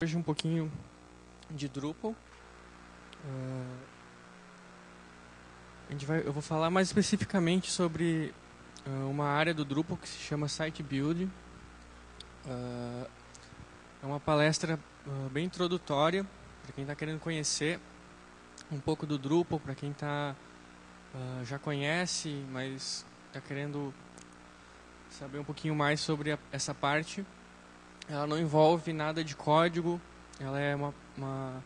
Hoje um pouquinho de Drupal. Eu vou falar mais especificamente sobre uma área do Drupal que se chama Site Building. É uma palestra bem introdutória para quem está querendo conhecer um pouco do Drupal, para quem já conhece, mas está querendo saber um pouquinho mais sobre essa parte. Ela não envolve nada de código, ela é uma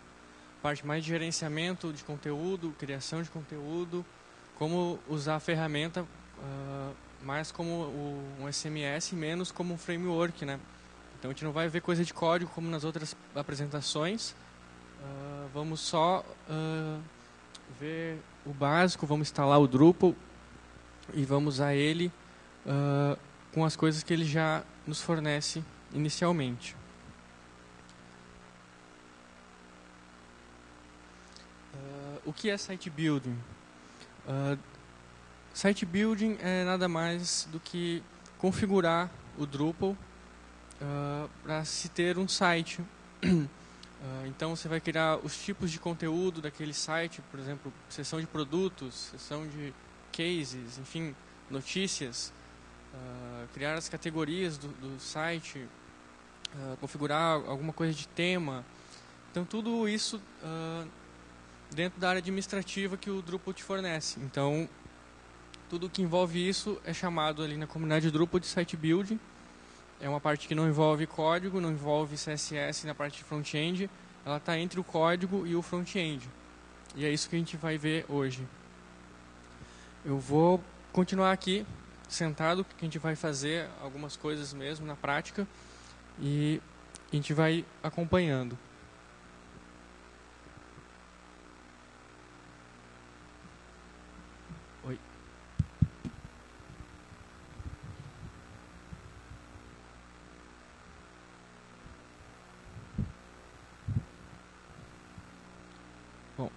parte mais de gerenciamento de conteúdo, criação de conteúdo, como usar a ferramenta mais como um SMS, menos como um framework, né? Então a gente não vai ver coisa de código como nas outras apresentações. Vamos só ver o básico, vamos instalar o Drupal e vamos usar ele com as coisas que ele já nos fornece inicialmente. O que é Site Building? Site Building é nada mais do que configurar o Drupal para se ter um site. Então você vai criar os tipos de conteúdo daquele site, por exemplo, seção de produtos, seção de cases, enfim, notícias, criar as categorias do site, configurar alguma coisa de tema. Então tudo isso dentro da área administrativa que o Drupal te fornece. Então tudo que envolve isso é chamado ali na comunidade Drupal de Site Building. É uma parte que não envolve código, não envolve CSS na parte de front-end. Ela está entre o código e o front-end. E é isso que a gente vai ver hoje. Eu vou continuar aqui, sentado, que a gente vai fazer algumas coisas mesmo na prática. E a gente vai acompanhando. Oi. Bom,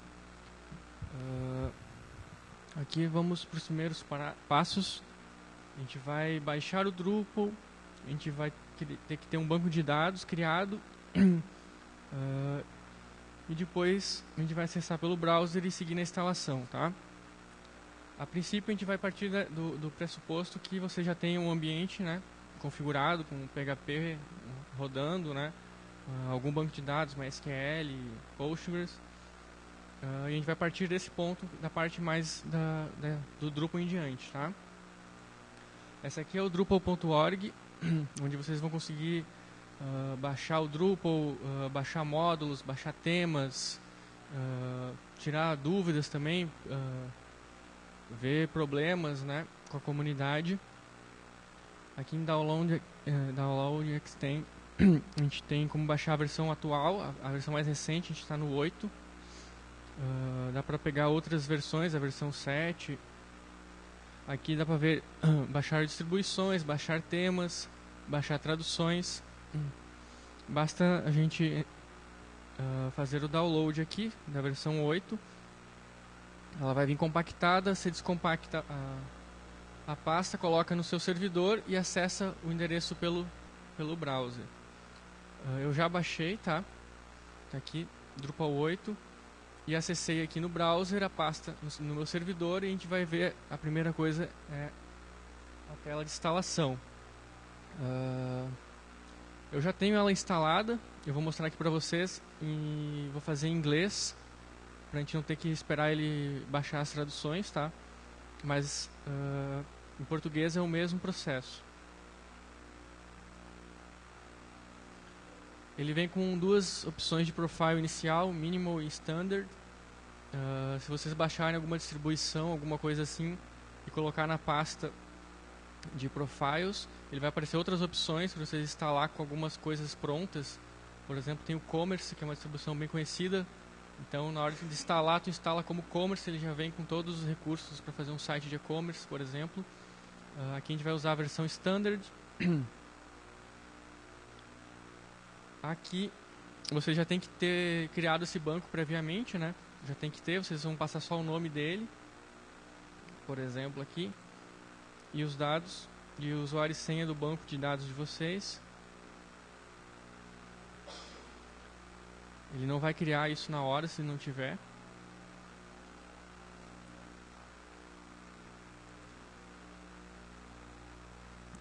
aqui vamos para os primeiros passos. A gente vai baixar o Drupal, a gente vai ter que ter um banco de dados criado e depois a gente vai acessar pelo browser e seguir na instalação, tá? A princípio a gente vai partir do pressuposto que você já tem um ambiente, né, configurado com PHP rodando, né, algum banco de dados, MySQL, Postgres. E a gente vai partir desse ponto, da parte mais do Drupal em diante, tá? Essa aqui é o Drupal.org, onde vocês vão conseguir baixar o Drupal, baixar módulos, baixar temas, tirar dúvidas também, ver problemas, né, com a comunidade. Aqui em Download Extend, a gente tem como baixar a versão atual, a versão mais recente, a gente está no 8. Dá para pegar outras versões, a versão 7. Aqui dá para ver baixar distribuições, baixar temas, baixar traduções. Basta a gente fazer o download aqui da versão 8. Ela vai vir compactada, você descompacta a pasta, coloca no seu servidor e acessa o endereço pelo browser. Eu já baixei, tá? Tá aqui, Drupal 8. E acessei aqui no browser a pasta no meu servidor e a gente vai ver, a primeira coisa é a tela de instalação. Eu já tenho ela instalada, eu vou mostrar aqui para vocês e vou fazer em inglês, para a gente não ter que esperar ele baixar as traduções, tá? Mas em português é o mesmo processo. Ele vem com duas opções de profile inicial, Minimal e Standard. Se vocês baixarem alguma distribuição, alguma coisa assim, e colocar na pasta de profiles, ele vai aparecer outras opções para vocês instalar com algumas coisas prontas. Por exemplo, tem o Commerce, que é uma distribuição bem conhecida. Então, na hora de instalar, tu instala como Commerce, ele já vem com todos os recursos para fazer um site de e-commerce, por exemplo. Aqui a gente vai usar a versão Standard. Aqui você já tem que ter criado esse banco previamente, né? Já tem que ter, vocês vão passar só o nome dele, por exemplo aqui, e os dados de usuário e senha do banco de dados de vocês. Ele não vai criar isso na hora se não tiver.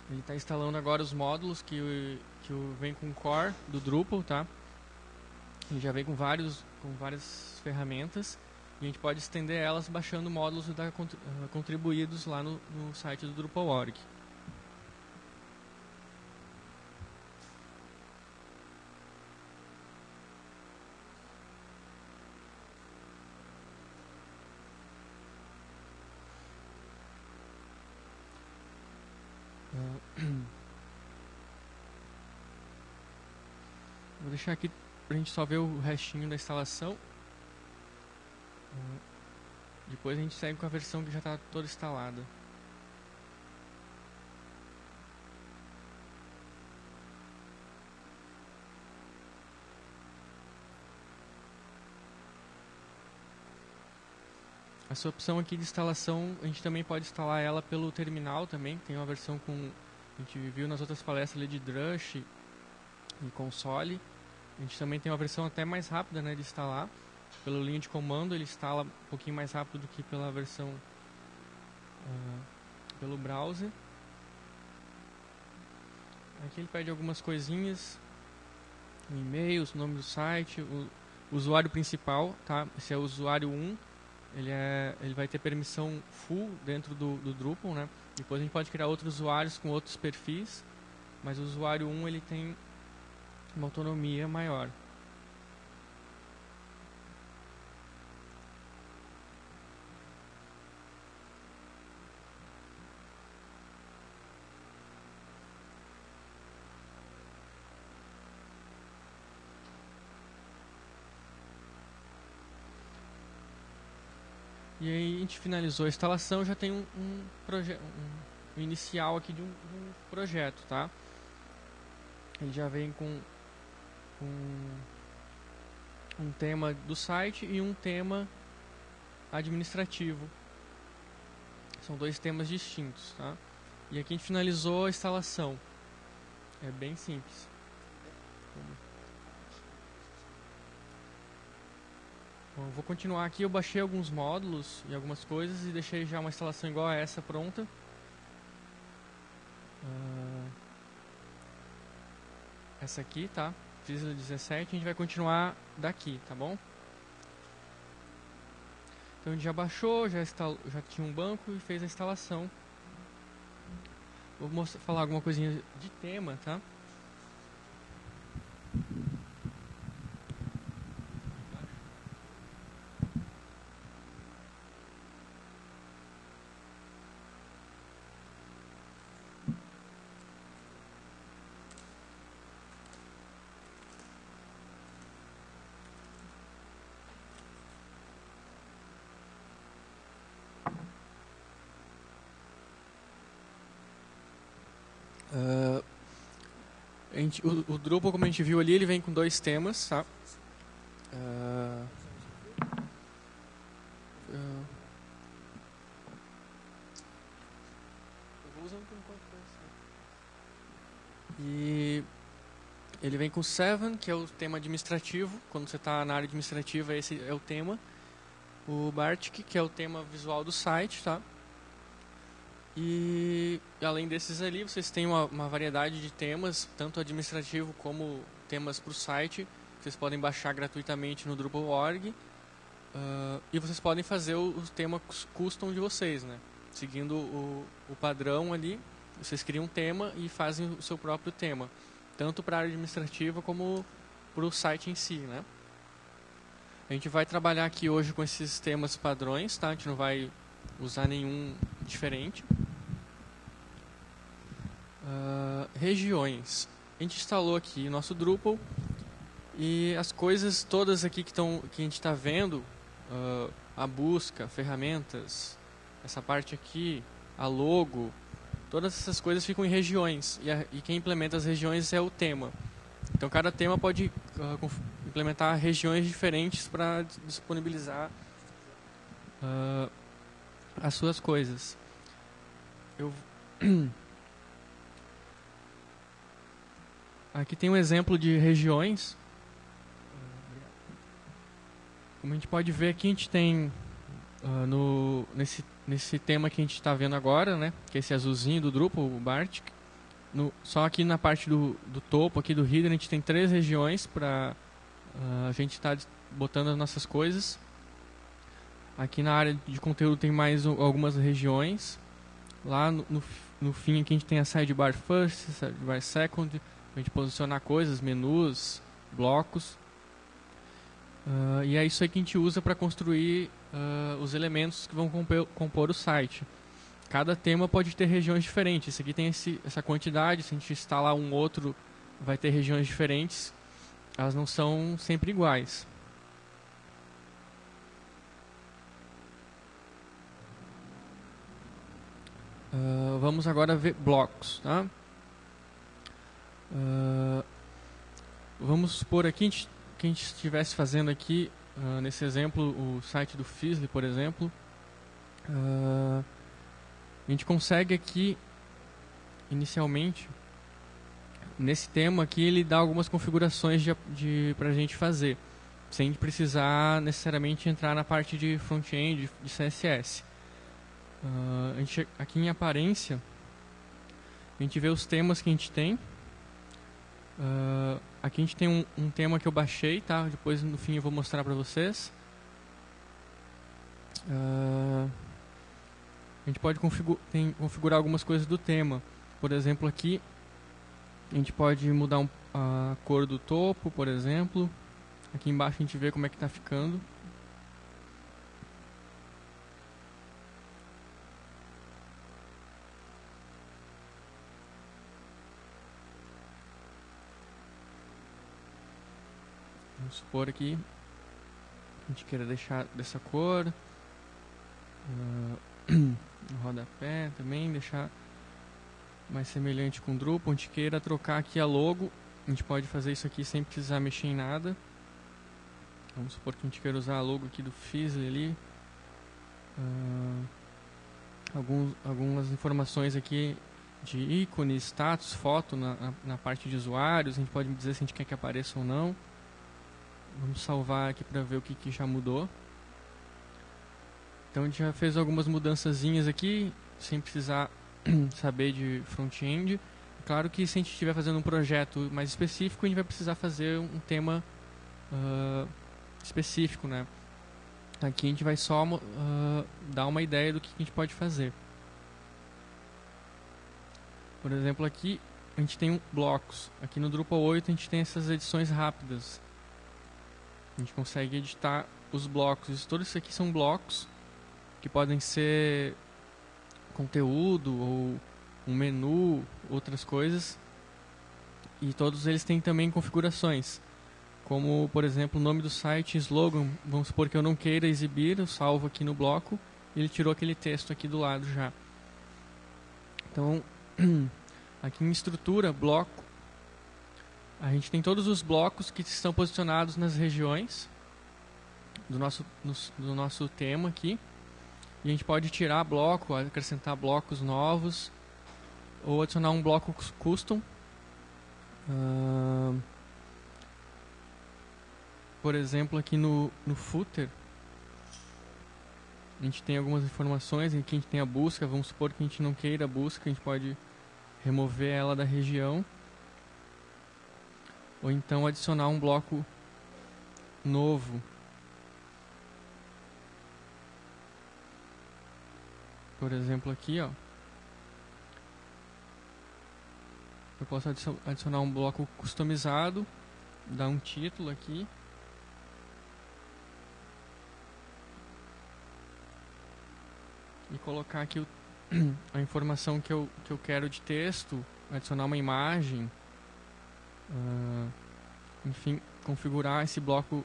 Ele está instalando agora os módulos que vem com o core do Drupal, tá? Ele já vem com várias ferramentas e a gente pode estender elas baixando módulos contribuídos lá no site do Drupal.org. Vou deixar aqui pra gente só ver o restinho da instalação. Depois a gente segue com a versão que já está toda instalada. Essa opção aqui de instalação, a gente também pode instalar ela pelo terminal também. Tem uma versão com, a gente viu nas outras palestras ali de Drush e console. A gente também tem uma versão até mais rápida, né, de instalar. Pela linha de comando ele instala um pouquinho mais rápido do que pela versão pelo browser. Aqui ele pede algumas coisinhas, o e-mail, o nome do site, o usuário principal, tá? Esse é o usuário 1, ele vai ter permissão full dentro do Drupal, né? Depois a gente pode criar outros usuários com outros perfis, mas o usuário 1 ele tem uma autonomia maior. E aí a gente finalizou a instalação, já tem um inicial aqui de um projeto, tá? Ele já vem com um tema do site e um tema administrativo. São dois temas distintos, tá? E aqui a gente finalizou a instalação. É bem simples. Bom, vou continuar aqui. Eu baixei alguns módulos e algumas coisas e deixei já uma instalação igual a essa pronta. Essa aqui, tá? Visual 17. A gente vai continuar daqui, tá bom? Então a gente já baixou, já tinha um banco e fez a instalação. Vou falar alguma coisinha de tema, tá? O Drupal, como a gente viu ali, ele vem com dois temas, tá? Eu vou usando por enquanto. E ele vem com o Seven, que é o tema administrativo. Quando você está na área administrativa, esse é o tema. O Bartik, que é o tema visual do site, tá? E além desses ali, vocês têm uma variedade de temas, tanto administrativo como temas para o site. Vocês podem baixar gratuitamente no Drupal.org. E vocês podem fazer os temas custom de vocês, né? Seguindo o padrão ali, vocês criam um tema e fazem o seu próprio tema. Tanto para a área administrativa como para o site em si, né? A gente vai trabalhar aqui hoje com esses temas padrões, tá? A gente não vai usar nenhum diferente. Regiões. A gente instalou aqui o nosso Drupal e as coisas todas aqui que a gente está vendo, a busca, ferramentas, essa parte aqui, a logo, todas essas coisas ficam em regiões e quem implementa as regiões é o tema. Então cada tema pode implementar regiões diferentes para disponibilizar as suas coisas. Aqui tem um exemplo de regiões. Como a gente pode ver aqui, a gente tem nesse tema que a gente está vendo agora, né, que é esse azulzinho do Drupal, o Bartik. Só aqui na parte do topo, aqui do header, a gente tem 3 regiões para a gente estar botando as nossas coisas. Aqui na área de conteúdo tem mais algumas regiões. Lá no fim aqui a gente tem a sidebar first, sidebar second, para a gente posicionar coisas, menus, blocos. E é isso aí que a gente usa para construir os elementos que vão compor o site. Cada tema pode ter regiões diferentes. Esse aqui tem essa quantidade. Se a gente instalar um outro, vai ter regiões diferentes. Elas não são sempre iguais. Vamos agora ver blocos. Tá? Vamos supor aqui que a gente estivesse fazendo aqui, nesse exemplo, o site do Feasly, por exemplo. A gente consegue aqui, inicialmente, nesse tema aqui, ele dá algumas configurações para a gente fazer, sem precisar necessariamente entrar na parte de front-end, de CSS. Aqui em aparência, a gente vê os temas que a gente tem. Aqui a gente tem um tema que eu baixei, tá? Depois no fim eu vou mostrar para vocês. A gente pode configurar algumas coisas do tema. Por exemplo, aqui a gente pode mudar a cor do topo, por exemplo. Aqui embaixo a gente vê como é que está ficando. Vamos supor aqui a gente queira deixar dessa cor. No rodapé também, deixar mais semelhante com o Drupal. A gente queira trocar aqui a logo, a gente pode fazer isso aqui sem precisar mexer em nada. Vamos supor que a gente queira usar a logo aqui do Feasly ali. Algumas informações aqui de ícone, status, foto na parte de usuários. A gente pode dizer se a gente quer que apareça ou não. Vamos salvar aqui para ver o que já mudou. Então a gente já fez algumas mudançazinhas aqui, sem precisar saber de front-end. Claro que se a gente estiver fazendo um projeto mais específico, a gente vai precisar fazer um tema específico, né? Aqui a gente vai só dar uma ideia do que a gente pode fazer. Por exemplo, aqui a gente tem blocos. Aqui no Drupal 8 a gente tem essas edições rápidas. A gente consegue editar os blocos. Todos isso aqui são blocos que podem ser conteúdo ou um menu, outras coisas. E todos eles têm também configurações, como por exemplo o nome do site, slogan. Vamos supor que eu não queira exibir, eu salvo aqui no bloco e ele tirou aquele texto aqui do lado já. Então aqui em estrutura, bloco, a gente tem todos os blocos que estão posicionados nas regiões do nosso tema aqui. E a gente pode tirar bloco, acrescentar blocos novos ou adicionar um bloco custom. Por exemplo, aqui no footer a gente tem algumas informações. Aqui a gente tem a busca. Vamos supor que a gente não queira a busca, a gente pode remover ela da região. Ou então adicionar um bloco novo. Por exemplo, aqui, ó, eu posso adicionar um bloco customizado, dar um título aqui. E colocar aqui a informação que eu quero de texto, adicionar uma imagem, enfim, configurar esse bloco.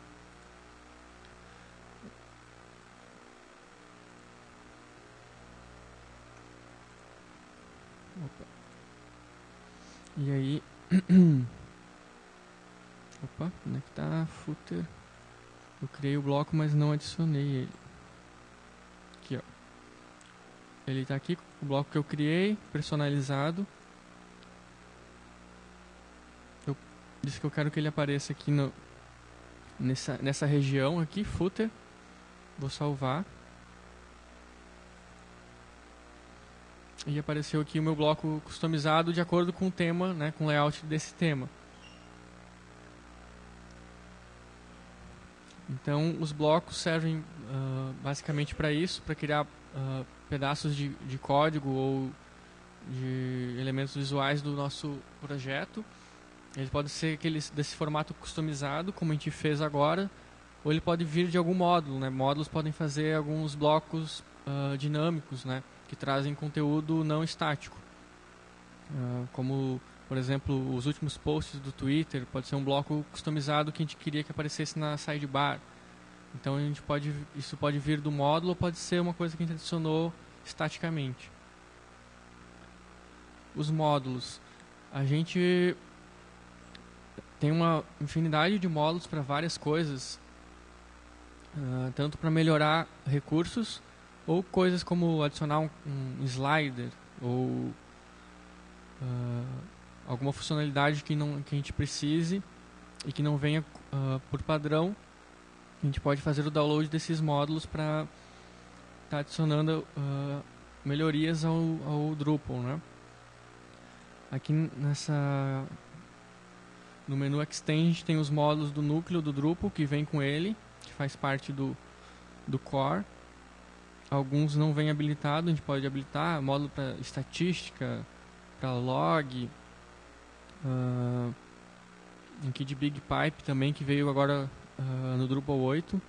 Opa. E aí opa, onde é que tá? Footer. Eu criei o bloco, mas não adicionei ele. Aqui, ó. Ele tá aqui, o bloco que eu criei, personalizado. Eu disse que eu quero que ele apareça aqui nessa região aqui, footer. Vou salvar. E apareceu aqui o meu bloco customizado de acordo com o tema, né, com o layout desse tema. Então, os blocos servem basicamente para isso, para criar pedaços de código ou de elementos visuais do nosso projeto. Ele pode ser desse formato customizado, como a gente fez agora, ou ele pode vir de algum módulo, né? Módulos podem fazer alguns blocos dinâmicos, né? Que trazem conteúdo não estático. Como, por exemplo, os últimos posts do Twitter, pode ser um bloco customizado que a gente queria que aparecesse na sidebar. Então isso pode vir do módulo ou pode ser uma coisa que a gente adicionou estaticamente. Os módulos. A gente tem uma infinidade de módulos para várias coisas, tanto para melhorar recursos ou coisas como adicionar um slider ou alguma funcionalidade que a gente precise e que não venha por padrão. A gente pode fazer o download desses módulos para estar adicionando melhorias ao Drupal, né? Aqui no menu Extend tem os módulos do núcleo do Drupal que vem com ele, que faz parte do core. Alguns não vêm habilitados, a gente pode habilitar módulo para estatística, para log, aqui de BigPipe também, que veio agora no Drupal 8.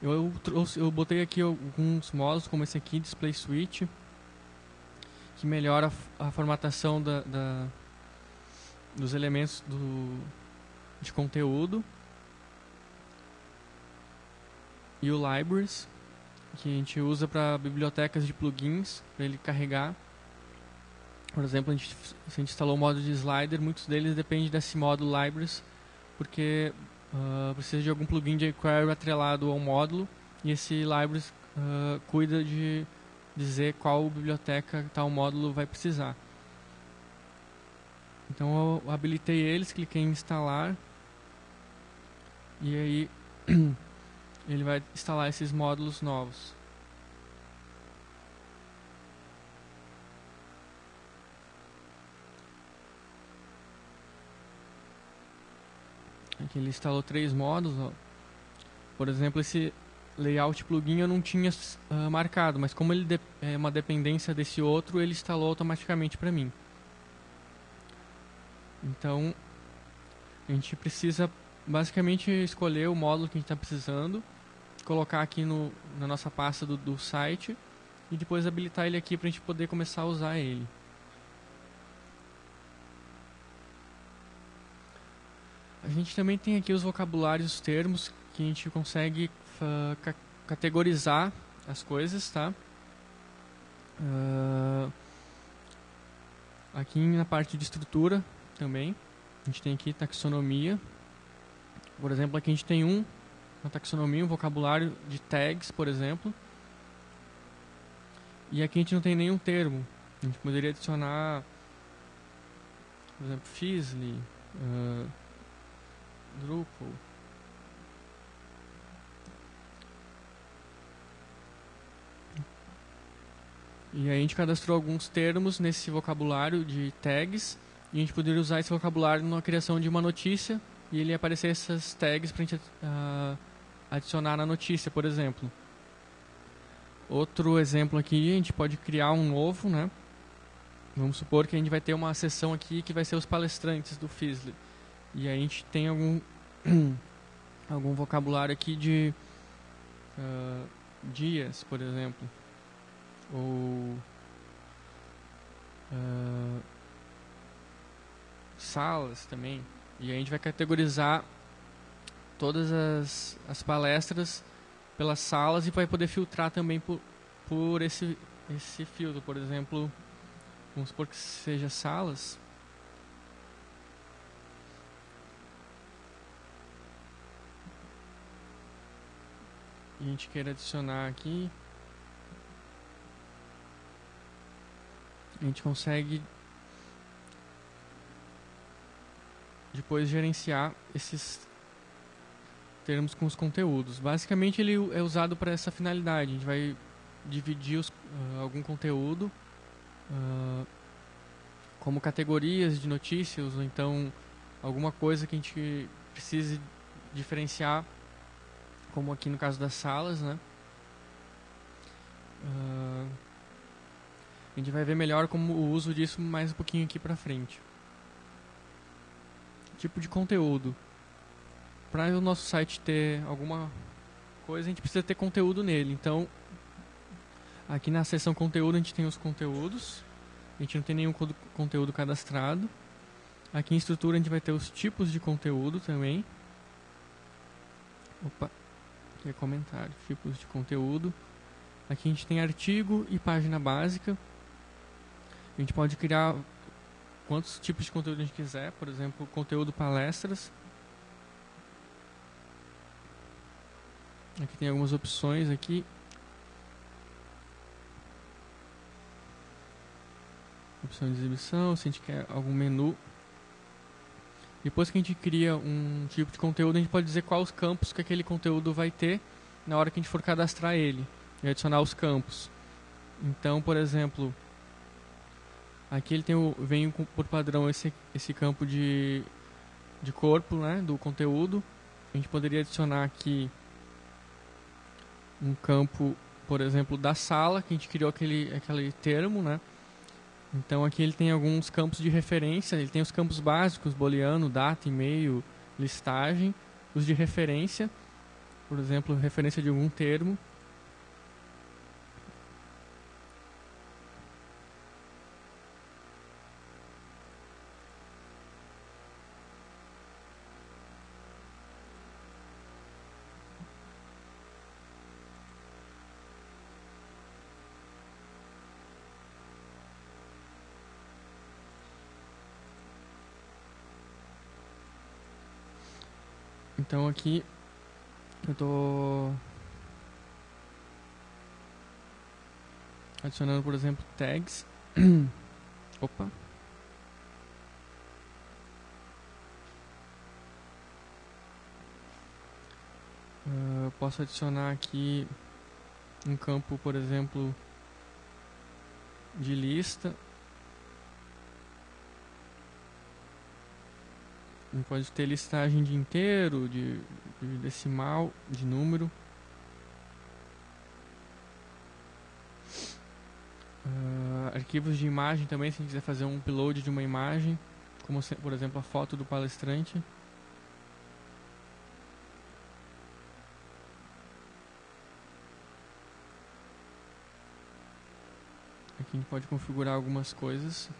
Eu botei aqui alguns módulos, como esse aqui, Display Switch, que melhora a formatação dos elementos de conteúdo. E o Libraries, que a gente usa para bibliotecas de plugins, para ele carregar. Por exemplo, se a gente instalou o módulo de slider, muitos deles dependem desse módulo Libraries, porque precisa de algum plugin de jQuery atrelado ao módulo, e esse Libraries cuida de dizer qual biblioteca tal módulo vai precisar. Então eu habilitei eles, cliquei em instalar, e aí ele vai instalar esses módulos novos. Aqui ele instalou 3 módulos. Ó. Por exemplo, esse layout plugin eu não tinha marcado, mas como ele é uma dependência desse outro, ele instalou automaticamente para mim. Então, a gente precisa basicamente escolher o módulo que a gente está precisando, colocar aqui na nossa pasta do site e depois habilitar ele aqui para a gente poder começar a usar ele. A gente também tem aqui os vocabulários, os termos, que a gente consegue categorizar as coisas, tá? Aqui na parte de estrutura também, a gente tem aqui taxonomia. Por exemplo, aqui a gente tem uma taxonomia, um vocabulário de tags, por exemplo. E aqui a gente não tem nenhum termo. A gente poderia adicionar, por exemplo, Fizzly, Drupal. E aí a gente cadastrou alguns termos nesse vocabulário de tags, e a gente poderia usar esse vocabulário na criação de uma notícia, e ele ia aparecer essas tags para a gente adicionar na notícia, por exemplo. Outro exemplo aqui, a gente pode criar um novo, né? Vamos supor que a gente vai ter uma seção aqui que vai ser os palestrantes do Fizzly. E aí a gente tem algum vocabulário aqui de dias, por exemplo. Ou salas também. E aí a gente vai categorizar todas as palestras pelas salas e vai poder filtrar também por esse filtro. Por exemplo, vamos supor que seja salas. E a gente queira adicionar aqui. A gente consegue depois gerenciar esses termos com os conteúdos. Basicamente ele é usado para essa finalidade. A gente vai dividir algum conteúdo como categorias de notícias, ou então alguma coisa que a gente precise diferenciar, como aqui no caso das salas, né? A gente vai ver melhor como o uso disso mais um pouquinho aqui pra frente. Tipo de conteúdo. Para o nosso site ter alguma coisa, a gente precisa ter conteúdo nele. Então, aqui na seção conteúdo a gente tem os conteúdos. A gente não tem nenhum conteúdo cadastrado. Aqui em estrutura a gente vai ter os tipos de conteúdo também. Opa, aqui é comentário, tipos de conteúdo. Aqui a gente tem artigo e página básica. A gente pode criar quantos tipos de conteúdo a gente quiser. Por exemplo, conteúdo palestras. Aqui tem algumas opções aqui. Opção de exibição, se a gente quer algum menu. Depois que a gente cria um tipo de conteúdo, a gente pode dizer quais campos que aquele conteúdo vai ter na hora que a gente for cadastrar ele e adicionar os campos. Então, por exemplo, aqui ele vem por padrão esse campo de corpo, né, do conteúdo. A gente poderia adicionar aqui um campo, por exemplo, da sala, que a gente criou aquele termo, né? Então aqui ele tem alguns campos de referência. Ele tem os campos básicos, booleano, data, e-mail, listagem. Os de referência, por exemplo, referência de algum termo. Então aqui eu estou adicionando, por exemplo, tags. Opa. Eu posso adicionar aqui um campo, por exemplo, de lista. A gente pode ter listagem de inteiro, de decimal, de número. Arquivos de imagem também, se a gente quiser fazer um upload de uma imagem, como por exemplo a foto do palestrante. Aqui a gente pode configurar algumas coisas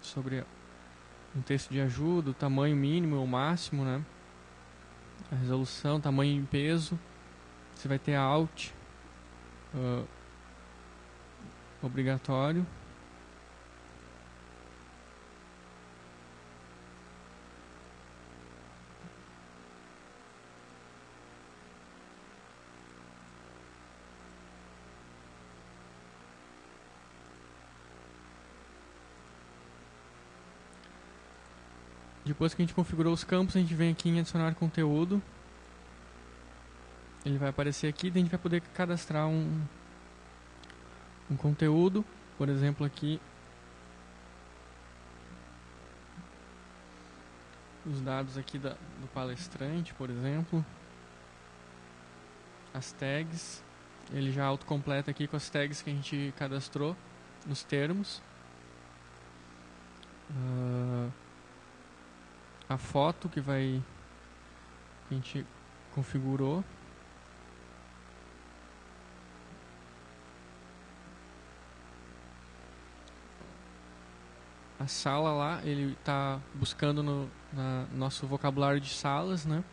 sobre um texto de ajuda, o tamanho mínimo ou máximo, né? A resolução, tamanho e peso. Você vai ter alt obrigatório. Depois que a gente configurou os campos, a gente vem aqui em adicionar conteúdo. Ele vai aparecer aqui, daí a gente vai poder cadastrar um conteúdo. Por exemplo, aqui os dados aqui do palestrante, por exemplo. As tags. Ele já autocompleta aqui com as tags que a gente cadastrou nos termos. A foto que a gente configurou. A sala lá, ele está buscando no nosso vocabulário de salas, né?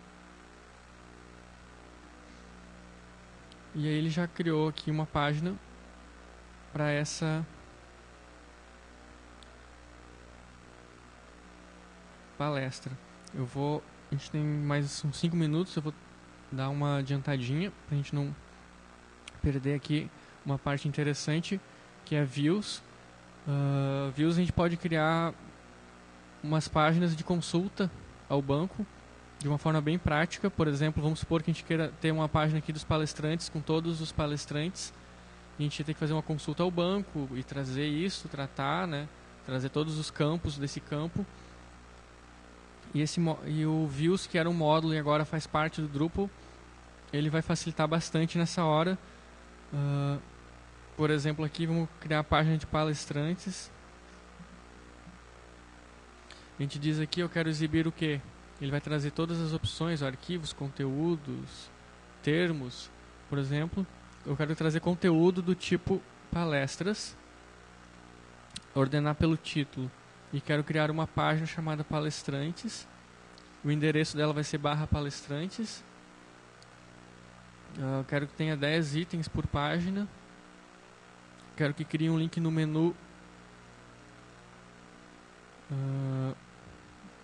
E aí ele já criou aqui uma página para essa palestra. A gente tem mais uns 5 minutos, eu vou dar uma adiantadinha pra gente não perder aqui uma parte interessante, que é views. Views a gente pode criar umas páginas de consulta ao banco de uma forma bem prática. Por exemplo, vamos supor que a gente queira ter uma página aqui dos palestrantes, com todos os palestrantes. A gente tem que fazer uma consulta ao banco e trazer isso, tratar, né? Trazer todos os campos desse campo. E o Views, que era um módulo e agora faz parte do Drupal, ele vai facilitar bastante nessa hora. Por exemplo, aqui vamos criar a página de palestrantes. A gente diz aqui, eu quero exibir o quê? Ele vai trazer todas as opções, arquivos, conteúdos, termos. Por exemplo, eu quero trazer conteúdo do tipo palestras, ordenar pelo título. E quero criar uma página chamada palestrantes. O endereço dela vai ser /palestrantes. Eu quero que tenha 10 itens por página. Quero que crie um link no menu,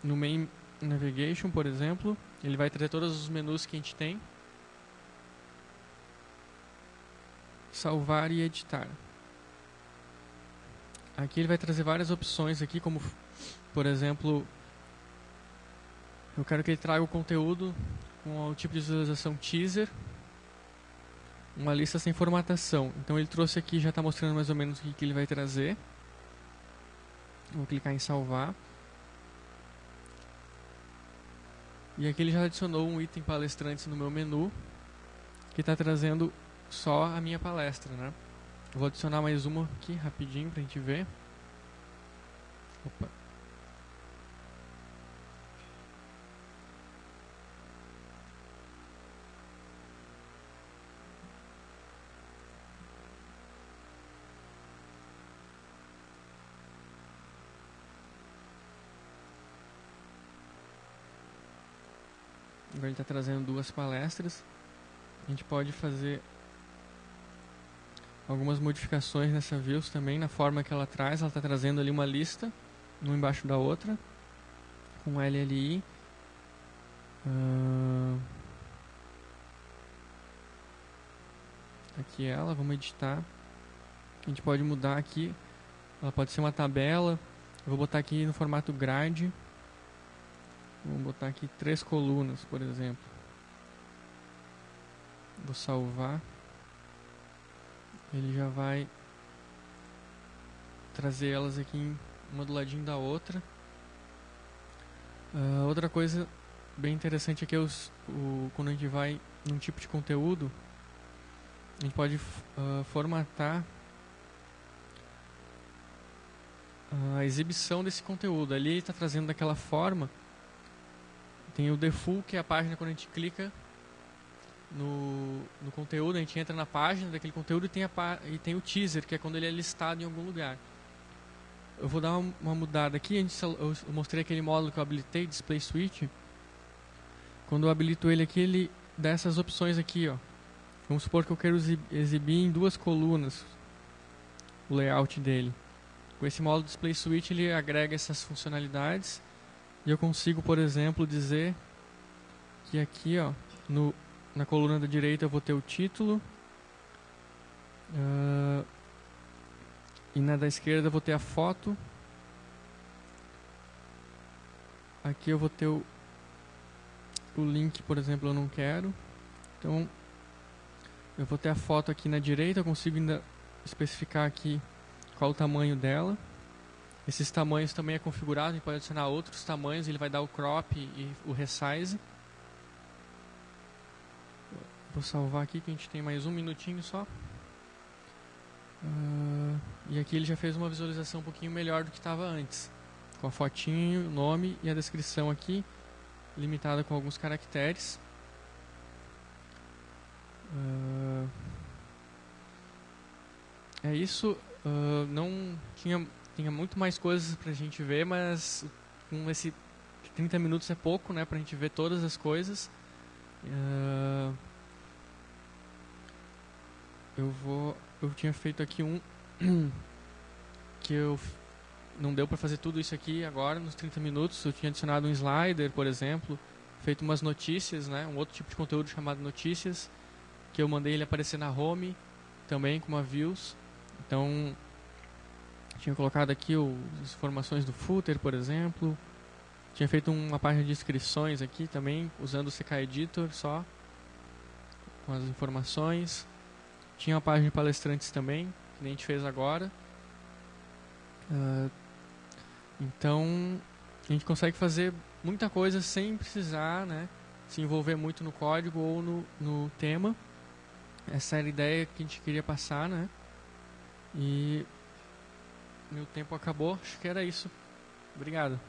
no Main Navigation, por exemplo. Ele vai trazer todos os menus que a gente tem. Salvar e editar. Aqui ele vai trazer várias opções aqui, como por exemplo, eu quero que ele traga o conteúdo com o tipo de visualização teaser, uma lista sem formatação. Então ele trouxe aqui, já está mostrando mais ou menos o que ele vai trazer. Vou clicar em salvar. E aqui ele já adicionou um item palestrantes no meu menu, que está trazendo só a minha palestra, né? Eu vou adicionar mais uma aqui rapidinho pra gente ver. Opa. Agora ele está trazendo 2 palestras. A gente pode fazer algumas modificações nessa views também, na forma que ela traz. Ela está trazendo ali uma lista, uma embaixo da outra, com LLI. Aqui ela, vamos editar. A gente pode mudar aqui. Ela pode ser uma tabela. Eu vou botar aqui no formato grade. Vamos botar aqui 3 colunas, por exemplo. Vou salvar. Ele já vai trazer elas aqui uma do ladinho da outra. Outra coisa bem interessante aqui é quando a gente vai num tipo de conteúdo, a gente pode formatar a exibição desse conteúdo. Ali ele está trazendo daquela forma. Tem o default, que é a página quando a gente clica no conteúdo, a gente entra na página daquele conteúdo e tem o teaser, que é quando ele é listado em algum lugar. Eu vou dar uma mudada aqui. Eu mostrei aquele módulo que eu habilitei, Display Switch. Quando eu habilito ele aqui, ele dá essas opções aqui, ó. Vamos supor que eu quero exibir em 2 colunas o layout dele. Com esse módulo Display Switch, ele agrega essas funcionalidades. E eu consigo, por exemplo, dizer que aqui, ó, na coluna da direita eu vou ter o título, e na da esquerda eu vou ter a foto. Aqui eu vou ter o link, por exemplo, eu não quero. Então eu vou ter a foto aqui na direita. Eu consigo ainda especificar aqui qual o tamanho dela. Esses tamanhos também é configurado, a gente pode adicionar outros tamanhos. Ele vai dar o crop e o resize. Vou salvar aqui que a gente tem mais um minutinho só. E aqui ele já fez uma visualização um pouquinho melhor do que estava antes, com a fotinho, o nome e a descrição aqui, limitada com alguns caracteres. É isso. Não tinha muito mais coisas pra gente ver, mas com esse 30 minutos é pouco, né, pra gente ver todas as coisas. Eu tinha feito aqui que não deu pra fazer tudo isso aqui agora nos 30 minutos. Eu tinha adicionado um slider, por exemplo, feito umas notícias, né, um outro tipo de conteúdo chamado notícias, que eu mandei ele aparecer na home também com uma views. Então tinha colocado aqui as informações do footer, por exemplo, Tinha feito uma página de inscrições aqui também, usando o CK Editor só, com as informações. Tinha uma página de palestrantes também, que nem a gente fez agora. Então, a gente consegue fazer muita coisa sem precisar, né, se envolver muito no código ou no tema. Essa era a ideia que a gente queria passar, né? E meu tempo acabou, acho que era isso. Obrigado.